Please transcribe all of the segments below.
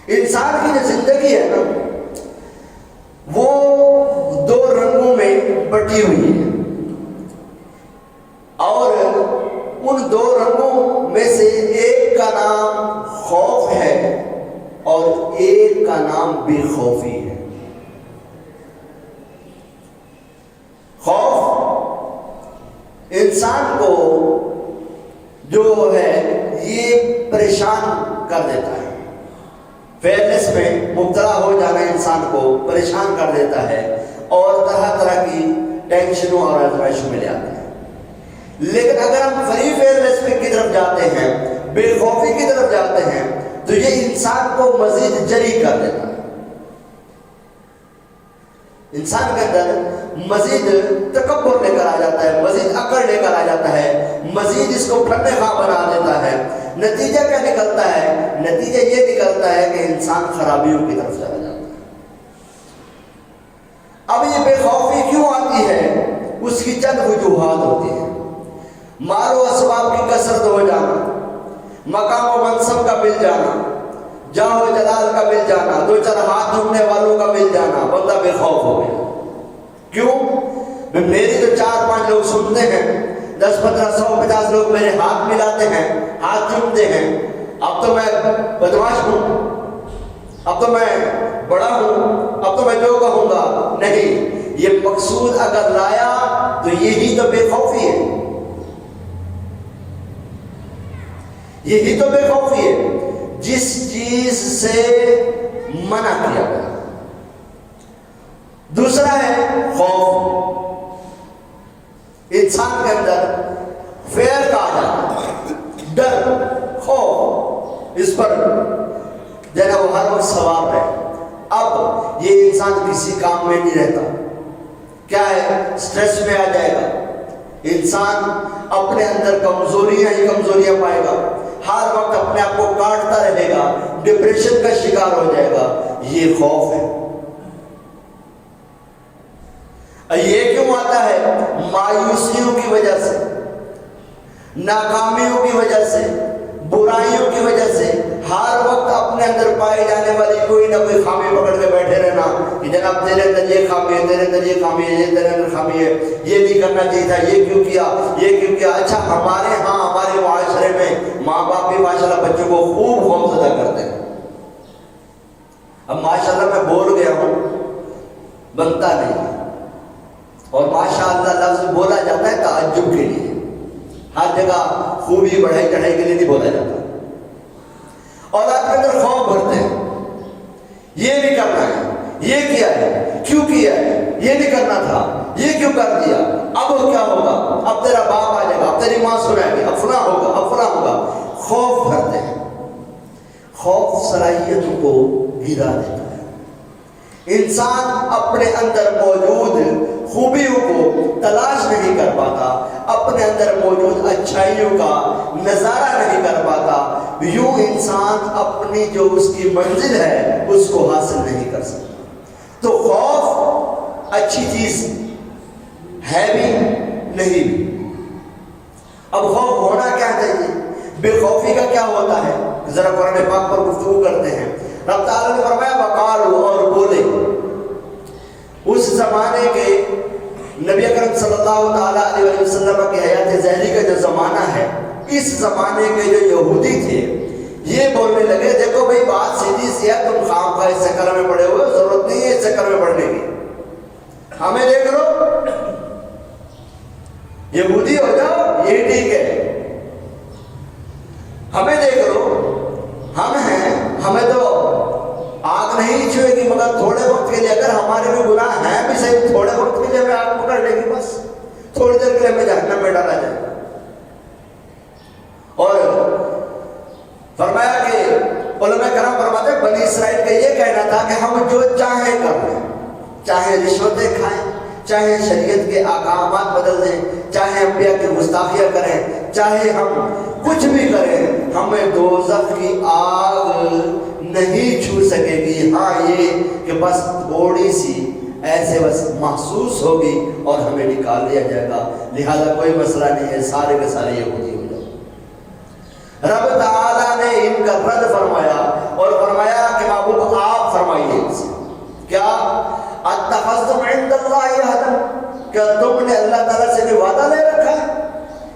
انسان کی جو زندگی ہے نا وہ دو رنگوں میں بٹی ہوئی ہے، اور ان دو رنگوں میں سے ایک کا نام خوف ہے اور ایک کا نام بے خوفی ہے۔ خوف انسان کو جو ہے یہ پریشان کر دیتا ہے، فیئرنیس میں مبتلا ہو جانا انسان کو پریشان کر دیتا ہے اور طرح طرح کی ٹینشنوں اور آزمائشوں میں لے آتے ہیں۔ لیکن اگر ہم فری فیئرنیس کی طرف جاتے ہیں، بے خوفی کی طرف جاتے ہیں، تو یہ انسان کو مزید جری کر دیتا ہے، انسان کے اندر مزید تکبر لے کر آ جاتا ہے، مزید اکڑ لے کر آ جاتا ہے، مزید اس کو پھٹنے خواہ بنا دیتا ہے۔ نتیجہ کیا نکلتا ہے؟ نتیجہ یہ نکلتا ہے کہ انسان خرابیوں کی طرف چلا جاتا ہے۔ اب یہ بے خوفی کیوں آتی ہے؟ اس کی چند وجوہات ہوتی ہیں۔ مال و اسباب کی کثرت ہو جانا، مقام و منصب کا مل جانا، جاہ و جلال کا مل جانا، دو چار ہاتھ جھومنے والوں کا مل جانا، بندہ بے خوف ہو گیا۔ کیوں؟ میری تو 4-5 لوگ سنتے ہیں، 10-15 100-50 لوگ میرے ہاتھ ملاتے ہیں، ہاتھ چومتے ہیں، اب تو میں بدمعاش ہوں، اب تو میں بڑا ہوں، اب تو میں جو کہوں گا۔ نہیں، یہ مقصود اگر لایا تو یہی تو بے خوفی ہے، یہی تو بے خوفی ہے جس چیز سے منع کیا گیا۔ دوسرا ہے خوف، انسان کے اندر فیئر کا آ جانا، ڈر، خوف، اس پر جناب وہ ہر وقت سوار ہے۔ اب یہ انسان کسی کام میں نہیں رہتا، کیا ہے؟ سٹریس میں آ جائے گا، انسان اپنے اندر کمزوریاں ہی کمزوریاں پائے گا، ہر وقت اپنے آپ کو کاٹتا رہے گا، ڈپریشن کا شکار ہو جائے گا۔ یہ خوف ہے۔ یہ کیوں آتا ہے؟ مایوسیوں کی وجہ سے، ناکامیوں کی وجہ سے، برائیوں کی وجہ سے، ہر وقت اپنے اندر پائے جانے والی کوئی نہ کوئی خامی پکڑ کے بیٹھے رہنا کہ جناب تیرے اندر یہ خامی ہے، تیرے اندر یہ خامی ہے، یہ تیرے اندر خامی ہے، یہ نہیں کرنا چاہیے تھا، یہ کیوں کیا، یہ کیوں کیا۔ اچھا، ہمارے معاشرے میں ماں باپ بھی ماشاءاللہ بچوں کو خوب خوفزدہ کرتے ہیں۔ اب ماشاءاللہ میں بول گیا ہوں، بنتا نہیں، اور ماشاءاللہ لفظ بولا جاتا ہے تعجب کے لیے، ہر جگہ خوبی بڑھائی چڑھائی کے لیے نہیں بولا جاتا۔ اور آپ کے اندر خوف بھرتے ہیں، یہ نہیں کرنا ہے، یہ کیا ہے، کیوں کیا ہے، یہ نہیں کرنا تھا، یہ کیوں کر دیا، اب کیا ہوگا، اب تیرا باپ آ جائے گا، اب تیری ماں سنائے گی، اب فلاں ہوگا، اب فلاں ہوگا۔ خوف بھرتے ہیں۔ خوف صلاحیتوں کو گرا دیتا ہے۔ انسان اپنے اندر موجود خوبیوں کو تلاش نہیں کر پاتا، اپنے اندر موجود اچھائیوں کا نظارہ نہیں کر پاتا، یوں انسان اپنی جو اس کی منزل ہے اس کو حاصل نہیں کر سکتا۔ تو خوف اچھی چیز ہے بھی نہیں بھی۔ اب خوف ہونا کیا چاہیے؟ بے خوفی کا کیا ہوتا ہے؟ ذرا قرآن پاک پر گفتگو کرتے ہیں۔ رب تعالیٰ نے فرمایا وقالوا، اور بولے۔ اس زمانے کے نبی اکرم صلی اللہ تعالیٰ علیہ وسلم کی حیات ظاہری کا جو زمانہ ہے، اس زمانے کے جو یہودی تھے یہ بولنے لگے دیکھو بھائی بات سیدھی سی ہے، تم خام خواہ اس چکر میں پڑے ہوئے، ضرورت نہیں ہے اس چکر میں پڑنے کی، ہمیں دیکھ لو، یہودی ہو جاؤ یہ ٹھیک ہے، ہمیں دیکھ لو، ہم ہیں، ہمیں تو آگ نہیں چھوئے گی مگر تھوڑے وقت کے لیے، اگر ہمارے بھی گناہ ہیں بھی صحیح، تھوڑے وقت کے لیے ہمیں آگ پکڑ لے گی، بس تھوڑی دیر کے لیے ہمیں جہنم میں ڈالا جائے گا۔ اور فرمایا کہ علماء کرام فرماتے ہیں بنی اسرائیل کا یہ کہنا تھا کہ ہم جو چاہیں کر لیں، چاہے رشوتیں کھائیں، چاہے شریعت کے احکامات بدل دیں، چاہے انبیاء کی گستاخیاں کریں، چاہے ہم کچھ بھی کریں، ہمیں دوزخ کی آگ نہیں چھو سکے گی۔ ہاں یہ کہ بس تھوڑی سی ایسے بس محسوس ہوگی اور ہمیں نکال دیا جائے گا، لہذا کوئی مسئلہ نہیں ہے، سارے کے سارے یہودی ہو جائے۔ رب تعالیٰ نے ان کا رد فرمایا اور فرمایا کہ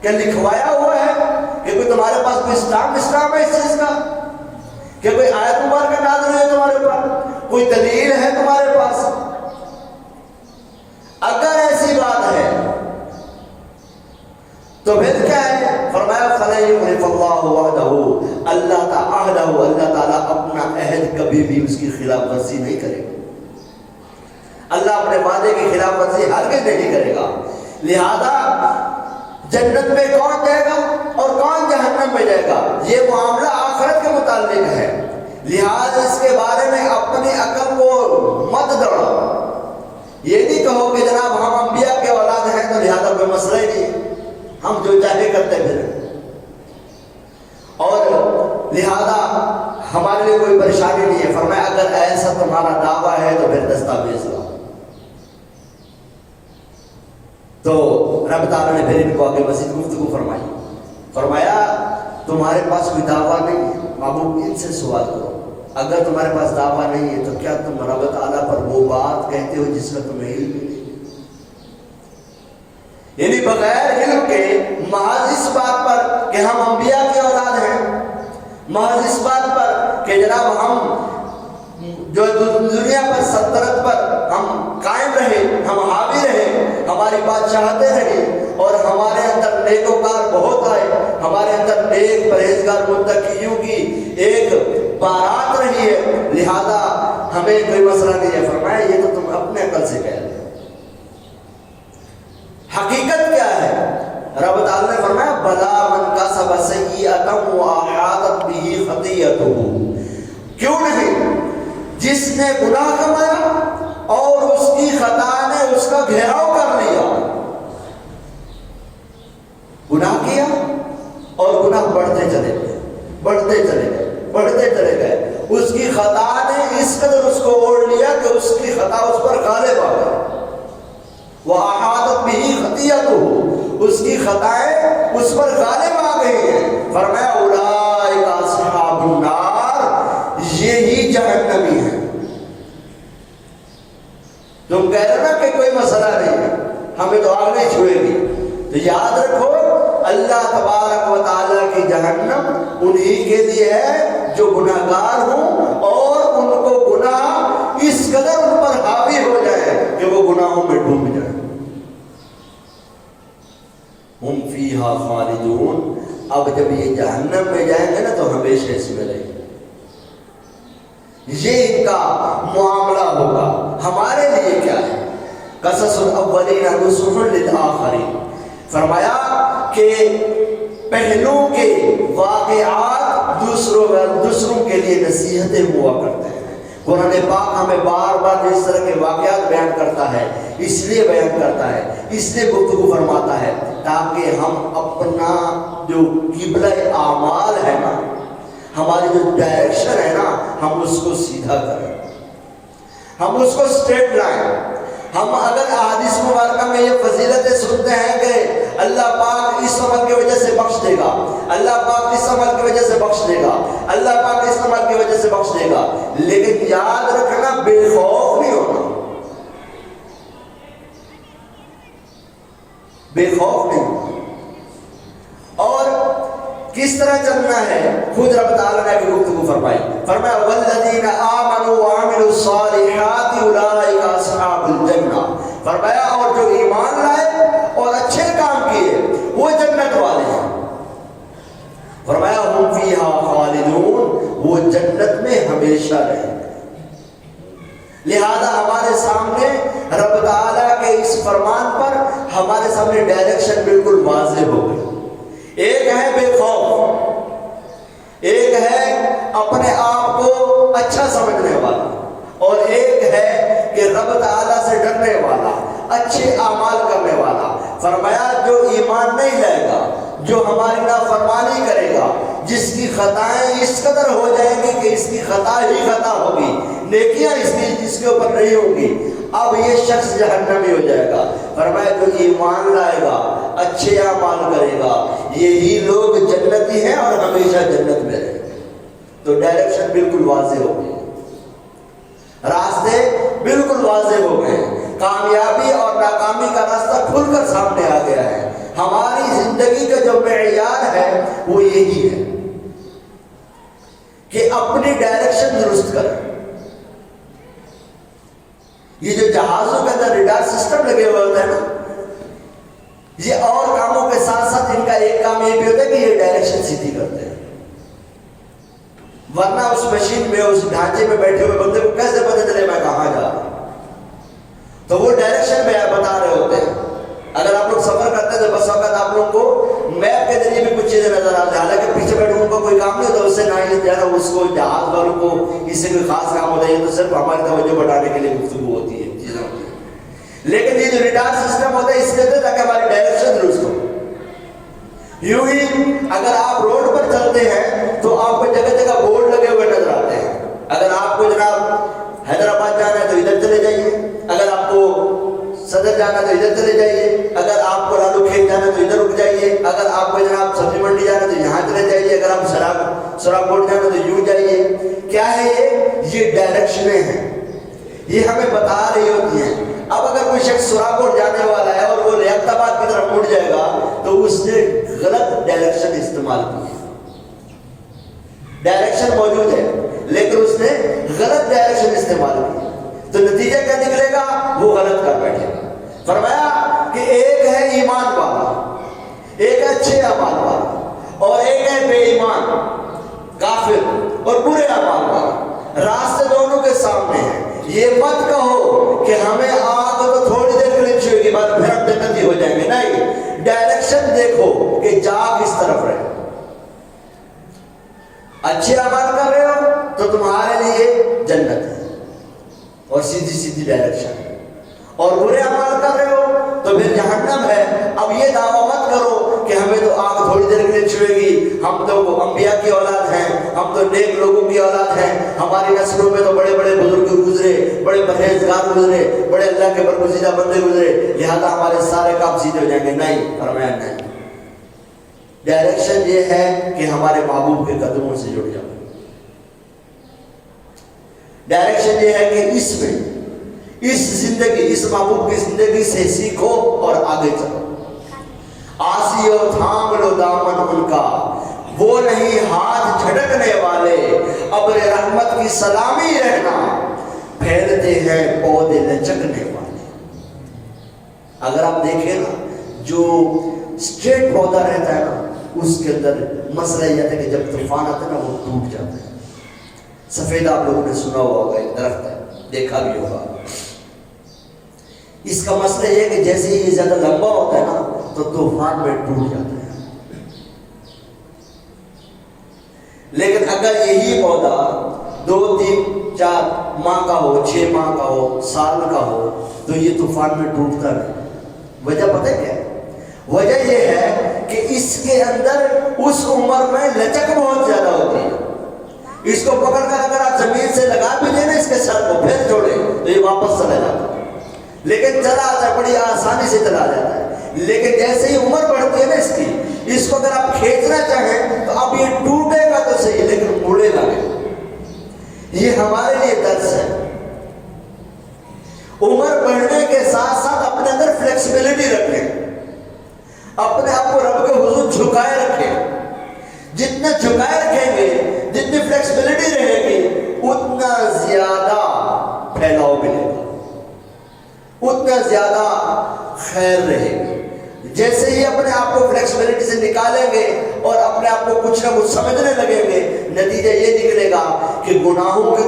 کیا لکھوایا ہوا ہے کہ کوئی تمہارے پاس کوئی اسلام ہے اس چیز کا؟ کہ کوئی آیت مبارکہ نازل ہے تمہارے پاس؟ کوئی دلیل ہے تمہارے پاس؟ اگر ایسی بات ہے تو پھر کیا ہے؟ فرمایا فَلَن يُخْلِفَ اللَّهُ وَعْدَهُ، اللہ تعالیٰ اپنا عہد کبھی بھی اس کی خلاف ورزی نہیں کرے گا۔ اللہ اپنے وعدے کی خلاف ورزی ہرگز نہیں کرے گا۔ لہذا جنت میں کون جائے گا اور کون جہنم میں جائے گا، یہ معاملہ آخرت کے متعلق ہے۔ لہذا اس کے بارے میں اپنی عقل کو مت دوڑاؤ۔ یہ نہیں کہو کہ جناب ہم انبیاء کے اولاد ہیں تو لہذا کوئی مسئلہ ہی نہیں، ہم جو چاہے کرتے پھر، اور لہذا ہمارے لیے کوئی پریشانی نہیں ہے۔ فرمایا اگر ایسا تمہارا دعویٰ ہے تو پھر دستاویز لاؤ۔ تو رب تعالیٰ نے پھر ان کو آگے مزید گفتگو فرمائی، فرمایا تمہارے پاس کوئی دعویٰ نہیں ہے، محبوب ان سے سوال کرو۔ اگر تمہارے پاس دعویٰ نہیں ہے تو کیا تم رب تعالیٰ پر وہ بات کہتے ہو جس کا تمہیں علم نہیں؟ یعنی بغیر علم کے محض اس بات پر کہ ہم انبیاء کے اولاد ہیں، محض اس بات پر کہ جناب ہم جو دنیا پر سلطنت پر ہم قائم رہے، ہم حاوی رہے، ہماری بادشاہتیں رہی اور ہمارے اندر نیکوکار بہت آئے، ہمارے اندر نیک پرہیزگار متقیوں کی ایک بارات رہی ہے، لہذا ہمیں کوئی مسئلہ نہیں ہے۔ فرمایا یہ تو تم اپنے عقل سے کہہ رہے ہو، حقیقت کیا ہے؟ رب تعالیٰ نے فرمایا بلا من کسب سیئۃ وأحاطت بہ خطیئتہ، کیوں نہیں؟ جس نے گناہ کمایا اور اس کی خطا نے اس کا گھیراؤ کر لیا، گناہ کیا اور گناہ بڑھتے چلے گئے، بڑھتے چلے گئے، بڑھتے چلے گئے، اس کی خطا نے اس قدر اس کو اوڑھ لیا کہ اس کی خطا اس پر غالب آ گئی۔ وَأَحَاطَتْ بِهِ خَطِيئَتُهُ، اس کی خطائیں اس پر غالب آ گئی ہیں۔ فرمایا اولئک اصحاب النار، یہی جہنمی ہے۔ تم کہہ رہے نا کہ کوئی مسئلہ نہیں ہے، ہمیں تو آگ نہیں چھوئے گی، تو یاد رکھو اللہ تبارک و تعالیٰ کی جہنم انہی کے لیے ہے جو گناہگار ہوں اور ان کو گناہ اس قدر ان پر حاوی ہو جائے کہ وہ گناہوں میں ڈوب جائے۔ ہم فیہا خالدون، اب جب یہ جہنم میں جائیں گے نا تو ہمیشہ اس میں رہیں گے، یہ ان کا معاملہ ہوگا۔ ہمارے لیے کیا ہے؟ قصص الاولین نصح للآخرین، فرمایا کہ پہلوں کے واقعات دوسروں کے لیے نصیحتیں ہوا کرتے ہیں۔ قرآن پاک ہمیں بار بار اس طرح کے واقعات بیان کرتا ہے، اس لیے بیان کرتا ہے، اس لیے گفتگو فرماتا ہے تاکہ ہم اپنا جو قبلہ اعمال ہے نا، ہماری جو ڈائریکشن ہے نا، ہم اس کو سیدھا کریں، ہم اس کو سٹریٹ لائیں۔ ہم اگر احادیث مبارکہ میں یہ فضیلتیں سنتے ہیں کہ اللہ پاک اس عمل کی وجہ سے بخش دے گا، اللہ پاک اس عمل کی وجہ سے بخش دے گا، اللہ پاک اس عمل کی وجہ سے بخش دے گا، لیکن یاد رکھنا بے خوف نہیں ہونا، بے خوف نہیں ہونا۔ اور کس طرح چلنا ہے خود رب تعالیٰ نے بھی گفتگو فرمائی، فرمایا والذین آمنوا وعملوا الصالحات اولئک اصحاب الجنہ، فرمایا اور جو ایمان لائے اور اچھے کام کیے وہ جنت والے ہیں۔ فرمایا ہم فیہا خالدون، وہ جنت میں ہمیشہ رہیں گے۔ لہذا ہمارے سامنے رب تعالیٰ کے اس فرمان پر ہمارے سامنے ڈائریکشن بالکل واضح ہو گئی۔ ایک ہے بے خوف، ایک ہے اپنے آپ کو اچھا سمجھنے والا، اور ایک ہے کہ رب تعالیٰ سے ڈرنے والا، اچھے اعمال کرنے والا۔ فرمایا جو ایمان نہیں لائے گا، جو ہماری نافرمانی کرے گا، جس کی خطائیں اس قدر ہو جائیں گی کہ اس کی خطا ہی خطا ہوگی، نیکیاں اس کے اوپر نہیں ہوں گی، اب یہ شخص جہنمی ہو جائے گا۔ فرمایا جو ایمان لائے گا، اچھے اعمال کرے گا، یہی لوگ جنتی ہیں اور ہمیشہ جنت میں رہیں گے۔ تو ڈائریکشن بالکل واضح ہو گئی، راستے بالکل واضح ہو گئے، کامیابی اور ناکامی کا راستہ کھل کر سامنے آ گیا ہے۔ ہماری زندگی کا جو معیار ہے وہ یہی ہے کہ اپنی ڈائریکشن درست کریں. یہ جو جہازوں کے اندر ریڈار سسٹم لگے ہوئے ہوتے ہیں نا، یہ اور کاموں کے ساتھ ساتھ ان کا ایک کام یہ بھی ہوتا ہے کہ یہ ڈائریکشن سیدھی کرتے ہیں. ورنہ اس مشین میں، اس ڈھانچے میں بیٹھے ہوئے بندے کو کیسے پتہ چلے میں کہاں جا رہا ہوں؟ تو وہ ڈائریکشن میں بتا رہے ہوتے ہیں. اگر آپ لوگ سفر کرتے ہیں تو بس وقت آپ لوگ کو میپ کے ذریعے بھی کچھ چیزیں نظر آتی ہیں. حالانکہ پیچھے بیٹھے ان کو کوئی کام نہیں ہوتا، اس سے نہ ہی زیادہ اس کو جہاز والوں کو اس سے کوئی خاص کام ہوتا ہے، یہ تو صرف ہماری توجہ بٹانے کے لیے گفتگو ہوتی ہے، چیزیں ہوتی ہیں. لیکن یہ جو ریڈار سسٹم ہوتا ہے اس لیے ہوتا ہے تاکہ ہماری ڈائریکشن درست ہو. یوں ہی اگر آپ روڈ پر چلتے ہیں تو آپ کو جگہ جگہ بورڈ لگے ہوئے نظر آتے ہیں. اگر آپ کو جناب حیدرآباد جانا ہے تو ادھر چلے جائیے، اگر آپ کو صدر جانا تو ادھر چلے جائیے، اگر آپ کو لالو کھیت جانا تو ادھر رک جائیے، اگر آپ کو جناب سبزی منڈی جانا تو یہاں چلے جائیے، اگر آپ سراغ کوٹ جانا تو یوں جائیے. کیا ہے یہ ڈائریکشنیں ہیں، یہ ہمیں بتا رہی ہوتی ہیں. اب اگر کوئی شخص سراغ کوٹ جانے والا ہے اور وہ ریاست آباد کی طرف مڑ جائے گا تو اس نے غلط ڈائریکشن استعمال کی ہے. ڈائریکشن موجود ہے لیکن اس نے غلط ڈائریکشن استعمال کی، تو نتیجہ کیا نکلے گا؟ وہ غلط کر بیٹھے گا. فرمایا کہ ایک ہے ایمان والا، ایک اچھے اعمال والا، اور ایک ہے بے ایمان کافر اور برے اعمال والا. راستے دونوں کے سامنے ہیں. یہ مت کہو کہ ہمیں آگ تو تھوڑی دیر کے لیے چھوئے گی بعد پھر ہم جنتی ہو جائیں گے. نہیں، ڈائریکشن دیکھو کہ جا کس طرف رہے. اچھے اعمال کر رہے ہو تو تمہارے لیے جنت ہے اور سیدھی سیدھی ڈائریکشن ہے، اور برے اعمال کر رہے ہو تو پھر جہنم ہے. اب یہ دعویٰ مت کرو کہ ہمیں تو آگ تھوڑی دیر کے لیے چھوئے گی، ہم تو انبیاء کی اولاد ہیں، ہم تو نیک لوگوں کی اولاد ہیں، ہماری نسلوں میں تو بڑے بڑے بزرگ گزرے، بڑے پرہیزگار گزرے، بڑے اللہ کے برگزیدہ بندے گزرے، لہذا ہمارے سارے کام سیدھے ہو جائیں گے. نہیں، فرمایا نہیں. ڈائریکشن یہ ہے کہ ہمارے محبوب کے قدموں سے جڑ جاؤ. ڈائریکشن یہ ہے کہ اس میں، اس زندگی، اس محبوب کی زندگی سے سیکھو اور آگے چلو. آسی اور تھام لو دامن ان کا، وہ نہیں ہاتھ جھٹکنے والے، ابر رحمت کی سلامی رہنا، پھیلتے ہیں پودے لچکنے والے. اگر آپ دیکھیں نا، جو اسٹریٹ پودا رہتا ہے نا اس کے اندر مسئلہ یہ ہے کہ جب طوفان آتا ہے نا وہ ٹوٹ جاتا ہے. سفید آپ لوگوں نے سنا ہوگا، ایک درخت ہے، دیکھا بھی ہوگا. اس کا مسئلہ یہ ہے کہ جیسے ہی یہ زیادہ لمبا ہوتا ہے نا تو طوفان میں ٹوٹ جاتا ہے. لیکن اگر یہی پودا 2 3 4 ماہ کا ہو، 6 ماہ کا ہو، سال کا ہو، تو یہ طوفان میں ٹوٹتا نہیں. وجہ پتہ کیا ہے؟ وجہ یہ ہے کہ اس کے اندر اس عمر میں لچک بہت زیادہ ہوتی ہے. اس کو پکڑ کر اگر آپ زمین سے لگا بھی دیں نا اس کے سر کو، پھر چھوڑیں تو یہ واپس چلا جاتا ہے. لیکن چلا آتا ہے، بڑی آسانی سے چلا جاتا ہے. لیکن جیسے ہی عمر بڑھتی ہے نا اس کی، اس کو اگر آپ کھینچنا چاہیں تو اب یہ ٹوٹے گا تو صحیح لیکن مڑے گا نہیں. یہ ہمارے لیے درس ہے. عمر بڑھنے کے ساتھ ساتھ اپنے اندر فلیکسیبلٹی رکھیں، اپنے آپ کو رب کے حضور جھکائے رکھیں. جتنا جھکائے رکھیں گے، جتنی فلیکسیبلٹی رہے گی، اتنا زیادہ پھیلاؤ ملے گا، اتنا زیادہ خیر رہے گی. جیسے ہی اپنے آپ کو فلیکسیبلٹی سے نکالیں گے اور اپنے آپ کو کچھ نہ کچھ سمجھنے لگیں گے، نتیجہ یہ نکلے گا کہ گناہوں کے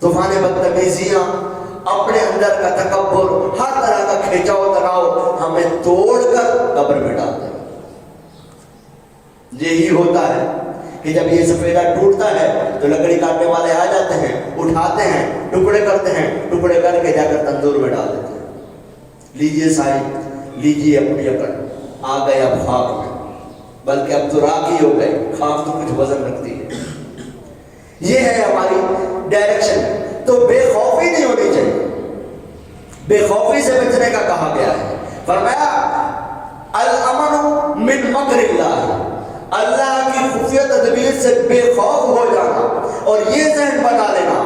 طوفان بدتمیزیاں، اپنے اندر کا تکبر، ہر طرح کا کھینچاؤ تناؤ ہمیں توڑ کر قبر میں ڈال دے. یہی ہوتا ہے کہ جب یہ سفیدہ ٹوٹتا ہے تو لکڑی کاٹنے والے آ جاتے ہیں، اٹھاتے ہیں، ٹکڑے کرتے ہیں، ٹکڑے کر کے جا کر تندور میں ڈال دیتے ہیں. لیجئے صاحب، لیجئے اپنی اکڑ، آ گئے اب خاک میں، بلکہ اب تو راکھ ہی ہو گئے، خاک تو کچھ وزن رکھتی ہے. یہ ہے ہماری ڈائریکشن. تو بے خوفی نہیں ہونی چاہیے، بے خوفی سے بچنے کا کہا گیا ہے. فرمایا الامن من مکر اللہ، اللہ کی خفیہ تدبیر سے بے خوف ہو جانا اور یہ ذہن بنا لینا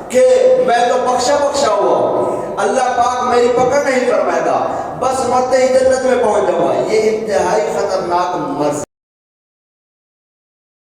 کہ میں تو بخشا ہوا ہوں، اللہ پاک میری پکڑ نہیں فرمائے گا، بس مرتے ہی جنت میں پہنچ جاؤں گا۔ یہ انتہائی خطرناک مرض